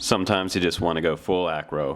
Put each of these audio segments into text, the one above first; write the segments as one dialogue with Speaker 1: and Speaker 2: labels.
Speaker 1: Sometimes you just want to go full acro.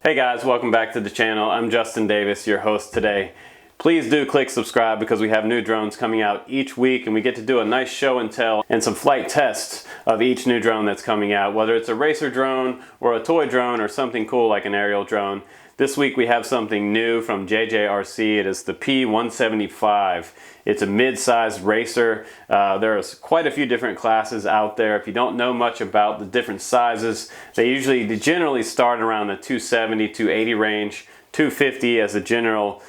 Speaker 1: Hey guys, welcome back to the channel. I'm Justin Davis, your host today. Please do click subscribe because we have new drones coming out each week and we get to do a nice show and tell and some flight tests of each new drone that's coming out, whether it's a racer drone or a toy drone or something cool like an aerial drone. This week we have something new from JJPRO. It is the P175. It's a mid-sized racer. There's quite a few different classes out there. If you don't know much about the different sizes, they generally start around the 270, 280 range, 250 as a general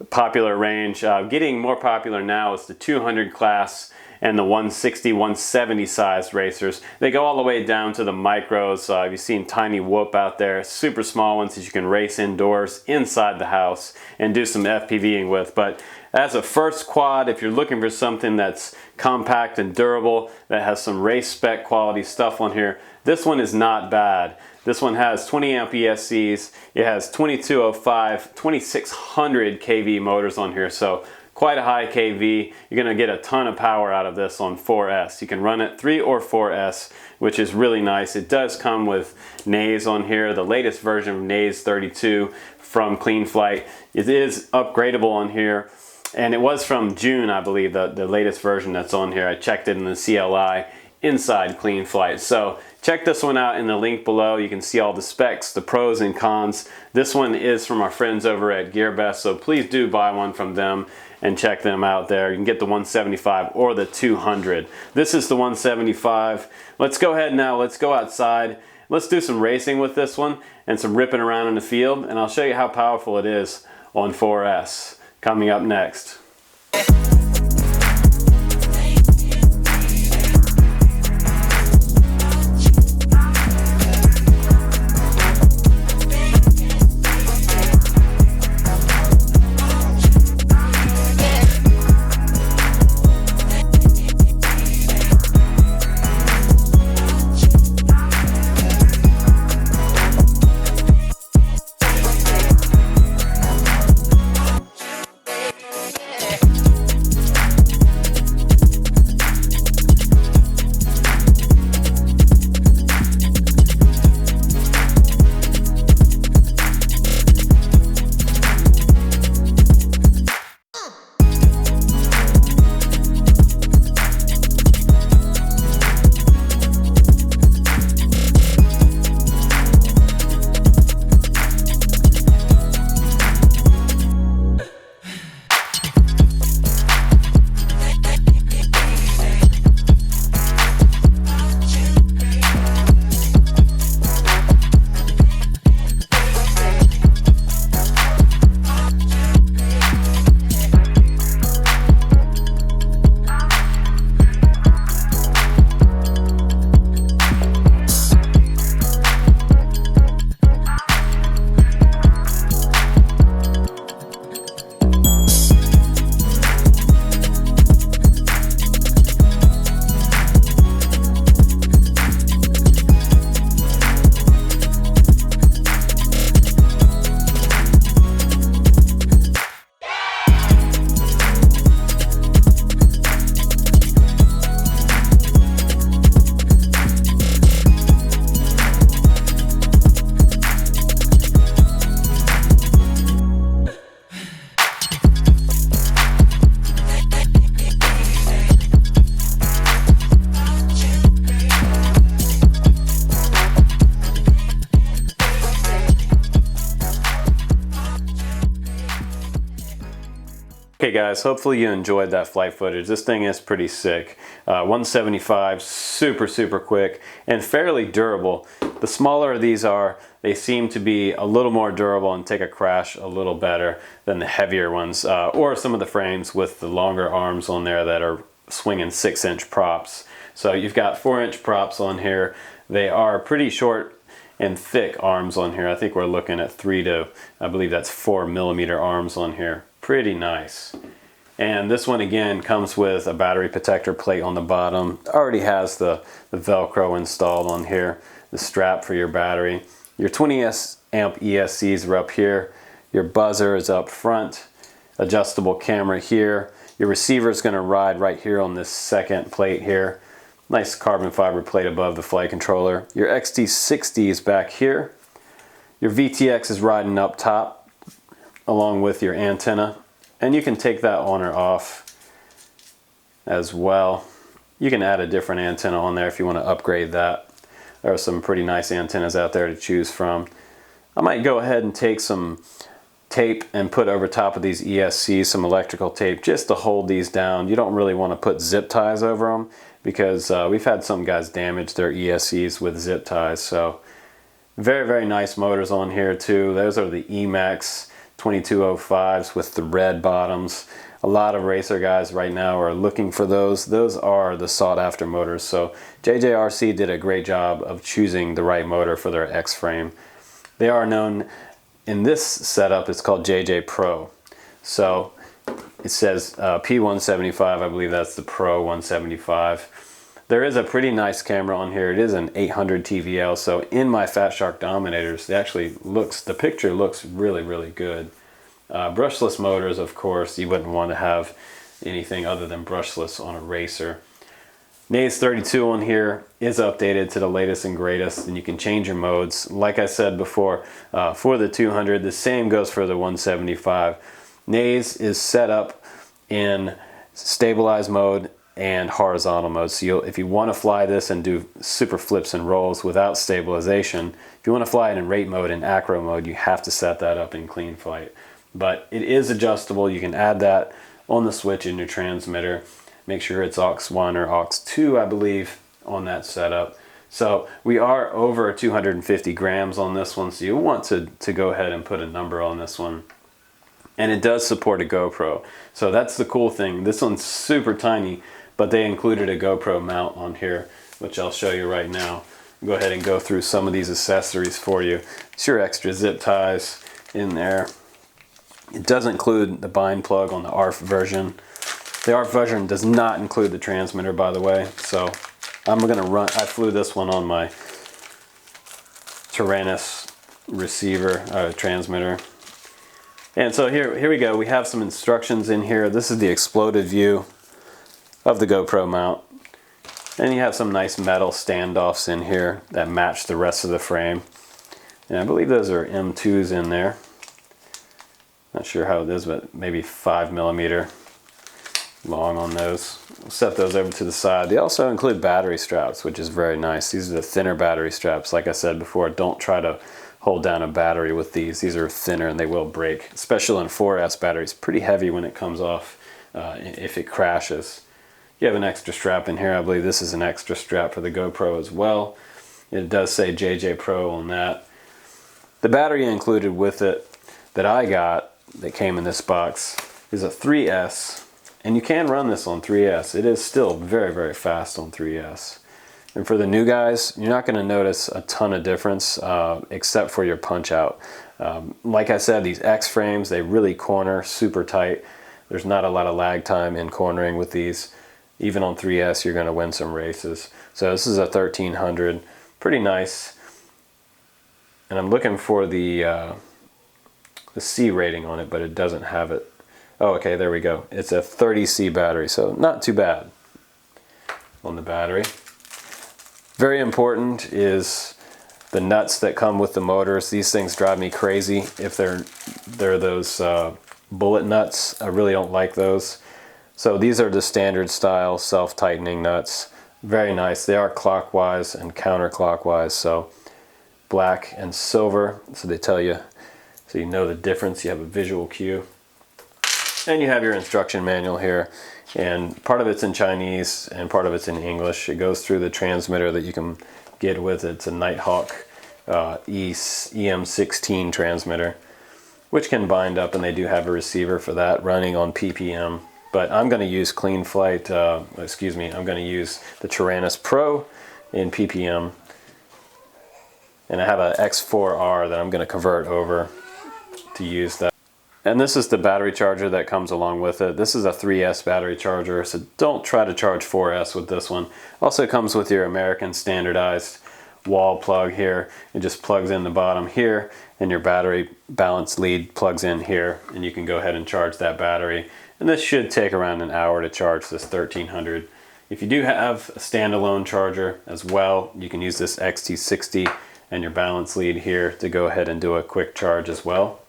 Speaker 1: popular range. Getting more popular now is the 200 class and the 160, 170 size racers. They go all the way down to the micros. You've seen Tiny Whoop out there, super small ones that you can race indoors, inside the house, and do some FPVing with. But as a first quad, if you're looking for something that's compact and durable, that has some race spec quality stuff on here, this one is not bad. This one has 20 amp ESCs, it has 2205, 2600 kV motors on here, so quite a high kV. You're gonna get a ton of power out of this on 4S. You can run it 3 or 4S, which is really nice. It does come with Naze on here, the latest version of Naze 32 from Cleanflight. It is upgradable on here, and it was from June, I believe, the latest version that's on here. I checked it in the CLI inside Cleanflight. So check this one out in the link below. You can see all the specs, the pros and cons. This one is from our friends over at Gearbest, so please do buy one from them and check them out there. You can get the 175 or the 200. This is the 175. Let's go ahead now, let's go outside. Let's do some racing with this one and some ripping around in the field, and I'll show you how powerful it is on 4S. Coming up next. Okay guys, hopefully you enjoyed that flight footage. This thing is pretty sick. 175, super quick and fairly durable. The smaller these are, they seem to be a little more durable and take a crash a little better than the heavier ones, or some of the frames with the longer arms on there that are swinging 6-inch props. So you've got 4-inch props on here. They are pretty short and thick arms on here. I think we're looking at 3 to, I believe that's 4 millimeter arms on here. Pretty nice. And this one again comes with a battery protector plate on the bottom. Already has the Velcro installed on here, the strap for your battery. Your 20 amp ESCs are up here. Your buzzer is up front. Adjustable camera here. Your receiver is going to ride right here on this second plate here. Nice carbon fiber plate above the flight controller. Your XT60 is back here. Your VTX is riding up top along with your antenna. And you can take that on or off as well. You can add a different antenna on there if you want to upgrade that. There are some pretty nice antennas out there to choose from. I might go ahead and take some tape and put over top of these ESCs some electrical tape just to hold these down. You don't really want to put zip ties over them because we've had some guys damage their ESCs with zip ties. So very, very nice motors on here too. Those are the EMAXX 2205s with the red bottoms. A lot of racer guys right now are looking for those. Those are the sought after motors. So JJRC did a great job of choosing the right motor for their X frame. They are known in this setup, it's called JJPRO. So it says P175, I believe that's the Pro 175. There is a pretty nice camera on here. It is an 800 TVL, so in my Fat Shark Dominators, the picture looks really, really good. Brushless motors, of course, you wouldn't want to have anything other than brushless on a racer. Naze 32 on here is updated to the latest and greatest, and you can change your modes. Like I said before, for the 200, the same goes for the 175. Naze is set up in stabilized mode and horizontal mode. So if you want to fly this and do super flips and rolls without stabilization, if you want to fly it in rate mode and acro mode, you have to set that up in Cleanflight. But it is adjustable. You can add that on the switch in your transmitter. Make sure it's aux 1 or aux 2, I believe, on that setup. So we are over 250 grams on this one, so you want to go ahead and put a number on this one. And it does support a GoPro. So that's the cool thing. This one's super tiny, but they included a GoPro mount on here, which I'll show you right now. Go ahead and go through some of these accessories for you. It's your extra zip ties in there. It does include the bind plug on the ARF version. The ARF version does not include the transmitter, by the way. So I flew this one on my Taranis receiver, transmitter. And so here we go. We have some instructions in here. This is the exploded view of the GoPro mount. And you have some nice metal standoffs in here that match the rest of the frame. And I believe those are M2s in there. Not sure how it is, but maybe 5mm long on those. We'll set those over to the side. They also include battery straps, which is very nice. These are the thinner battery straps. Like I said before, don't try to hold down a battery with these. These are thinner and they will break, especially in 4S batteries. Pretty heavy when it comes off if it crashes. You have an extra strap in here. I believe this is an extra strap for the GoPro as well. It does say JJPRO on that. The battery included with it that I got that came in this box is a 3S, and you can run this on 3S. It is still very, very fast on 3S. And for the new guys, you're not going to notice a ton of difference except for your punch out. Like I said, these X frames, they really corner super tight. There's not a lot of lag time in cornering with these. Even on 3S, you're going to win some races. So this is a 1300, pretty nice. And I'm looking for the C rating on it, but it doesn't have it. Oh, okay, there we go. It's a 30C battery, so not too bad on the battery. Very important is the nuts that come with the motors. These things drive me crazy if they're those bullet nuts. I really don't like those. So these are the standard style self-tightening nuts. Very nice. They are clockwise and counterclockwise, so black and silver, so they tell you, so you know the difference. You have a visual cue. And you have your instruction manual here, and part of it's in Chinese and part of it's in English. It goes through the transmitter that you can get with it. It's a Nighthawk EM16 transmitter, which can bind up, and they do have a receiver for that running on PPM. But I'm going to use Cleanflight, I'm going to use the Taranis Pro in PPM. And I have an X4R that I'm going to convert over to use that. And this is the battery charger that comes along with it. This is a 3S battery charger, so don't try to charge 4S with this one. Also comes with your American standardized wall plug here. It just plugs in the bottom here, and your battery balance lead plugs in here, and you can go ahead and charge that battery. And this should take around an hour to charge this 1300. If you do have a standalone charger as well, you can use this XT60 and your balance lead here to go ahead and do a quick charge as well.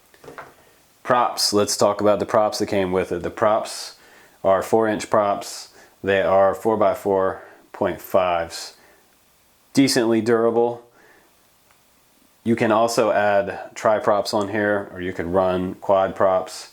Speaker 1: Props, let's talk about the props that came with it. The props are 4-inch props. They are 4x4.5s. Decently durable. You can also add tri-props on here, or you could run quad props,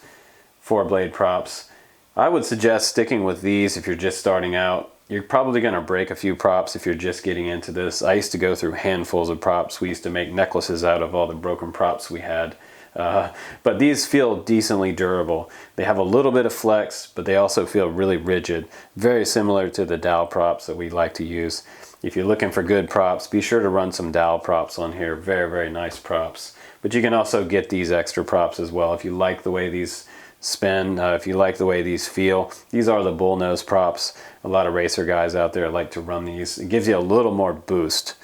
Speaker 1: 4-blade props. I would suggest sticking with these if you're just starting out. You're probably going to break a few props if you're just getting into this. I used to go through handfuls of props. We used to make necklaces out of all the broken props we had. But these feel decently durable. They have a little bit of flex, but they also feel really rigid. Very similar to the dowel props that we like to use. If you're looking for good props, be sure to run some dowel props on here. Very, very nice props. But you can also get these extra props as well if you like the way these spin, if you like the way these feel. These are the bullnose props. A lot of racer guys out there like to run these. It gives you a little more boost.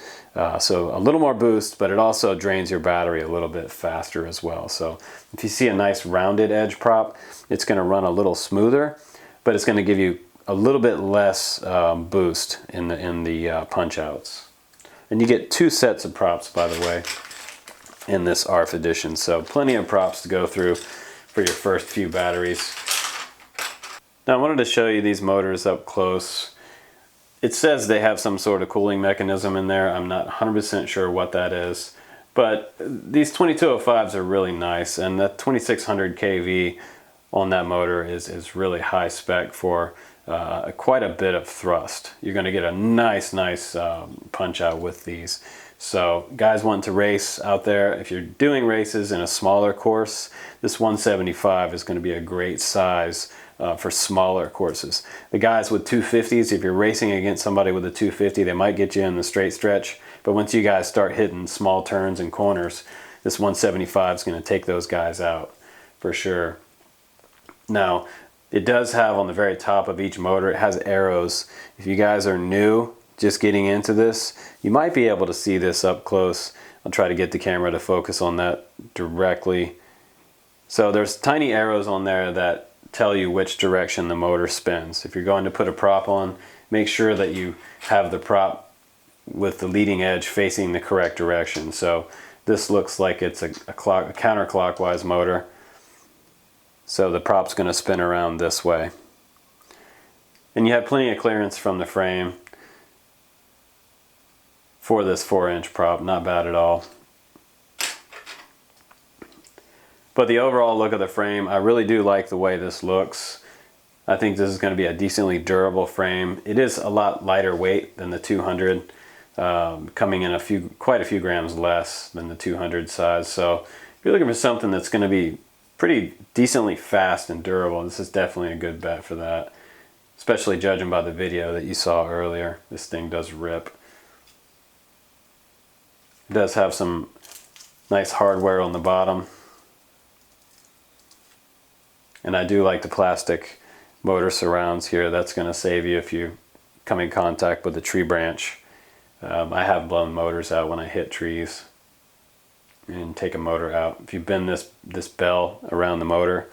Speaker 1: So a little more boost, but it also drains your battery a little bit faster as well. So if you see a nice rounded edge prop, it's going to run a little smoother, but it's going to give you a little bit less boost in the punch outs. And you get 2 sets of props, by the way, in this ARF edition. So plenty of props to go through for your first few batteries. Now I wanted to show you these motors up close. It says they have some sort of cooling mechanism in there. I'm not 100% sure what that is. But these 2205s are really nice, and that 2600 kV on that motor is really high spec for quite a bit of thrust. You're going to get a nice punch out with these. So guys wanting to race out there, if you're doing races in a smaller course, this 175 is going to be a great size for smaller courses. The guys with 250s, if you're racing against somebody with a 250, they might get you in the straight stretch, but once you guys start hitting small turns and corners, this 175 is going to take those guys out for sure. Now, it does have on the very top of each motor, it has arrows. If you guys are new, just getting into this, you might be able to see this up close. I'll try to get the camera to focus on that directly. So there's tiny arrows on there that tell you which direction the motor spins. If you're going to put a prop on, make sure that you have the prop with the leading edge facing the correct direction. So this looks like it's a counterclockwise motor. So the prop's going to spin around this way. And you have plenty of clearance from the frame for this 4-inch prop, not bad at all. But the overall look of the frame, I really do like the way this looks. I think this is going to be a decently durable frame. It is a lot lighter weight than the 200, coming in quite a few grams less than the 200 size. So if you're looking for something that's going to be pretty decently fast and durable, this is definitely a good bet for that. Especially judging by the video that you saw earlier. This thing does rip. It does have some nice hardware on the bottom. And I do like the plastic motor surrounds here. That's going to save you if you come in contact with a tree branch. I have blown motors out when I hit trees and take a motor out. If you bend this bell around the motor,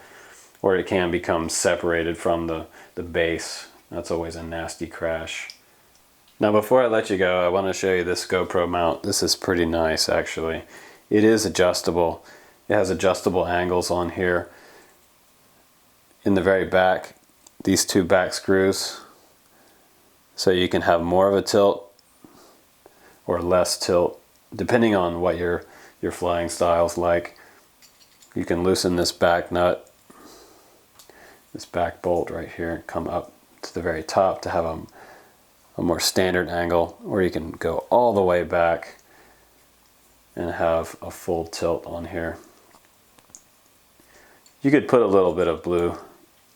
Speaker 1: or it can become separated from the base, that's always a nasty crash. Now before I let you go, I want to show you this GoPro mount. This is pretty nice actually. It is adjustable. It has adjustable angles on here. In the very back, these 2 back screws, so you can have more of a tilt or less tilt depending on what your flying style's like. You can loosen this back nut, this back bolt right here, come up to the very top to have a more standard angle, or you can go all the way back and have a full tilt on here. You could put a little bit of blue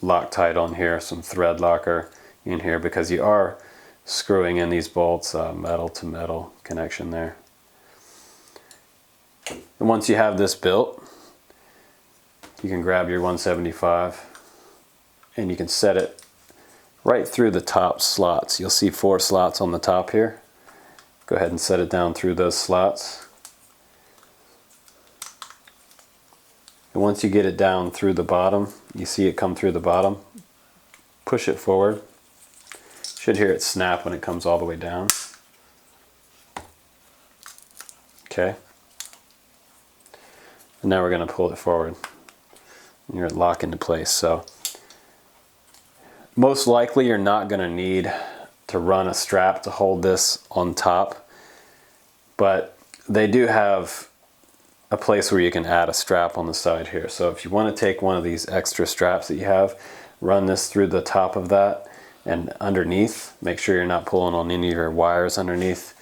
Speaker 1: Loctite on here, some thread locker in here, because you are screwing in these bolts, metal to metal connection there. And once you have this built, you can grab your 175 and you can set it right through the top slots. You'll see 4 slots on the top here. Go ahead and set it down through those slots. And once you get it down through the bottom, you see it come through the bottom, push it forward. Should hear it snap when it comes all the way down. Okay. And now we're going to pull it forward. And you're locked into place. So most likely you're not going to need to run a strap to hold this on top, but they do have a place where you can add a strap on the side here. So if you want to take one of these extra straps that you have, run this through the top of that and underneath. Make sure you're not pulling on any of your wires underneath,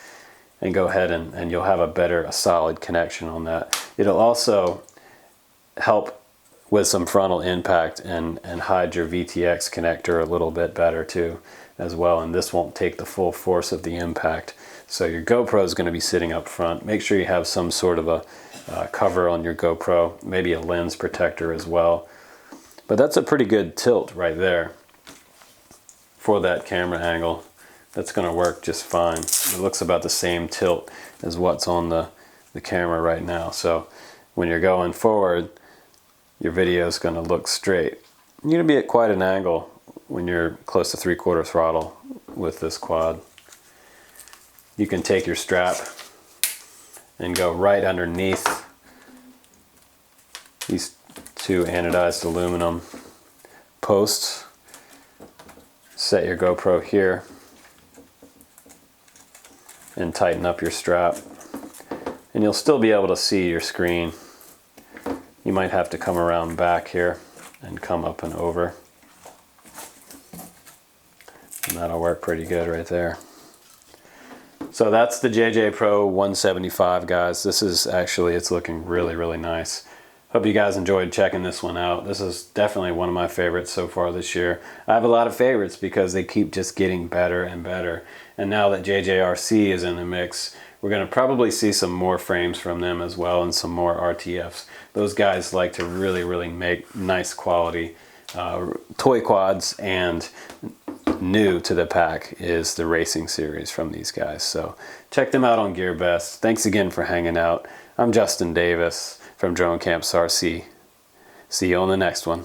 Speaker 1: and go ahead and you'll have a solid connection on that. It'll also help with some frontal impact and hide your VTX connector a little bit better too as well, and this won't take the full force of the impact. So your GoPro is going to be sitting up front. Make sure you have some sort of a cover on your GoPro, maybe a lens protector as well. But that's a pretty good tilt right there for that camera angle. That's going to work just fine. It looks about the same tilt as what's on the camera right now. So when you're going forward, your video is going to look straight. You're going to be at quite an angle when you're close to 3/4 throttle with this quad. You can take your strap and go right underneath these 2 anodized aluminum posts. Set your GoPro here and tighten up your strap, and you'll still be able to see your screen. You might have to come around back here and come up and over, and that'll work pretty good right there. So that's the JJPRO 175, guys. This is actually, it's looking really, really nice. Hope you guys enjoyed checking this one out. This is definitely one of my favorites so far this year. I have a lot of favorites because they keep just getting better and better. And now that JJRC is in the mix, we're going to probably see some more frames from them as well, and some more RTFs. Those guys like to really, really make nice quality toy quads, and new to the pack is the racing series from these guys. So check them out on Gearbest. Thanks again for hanging out. I'm Justin Davis from Drone Camps RC. See you on the next one.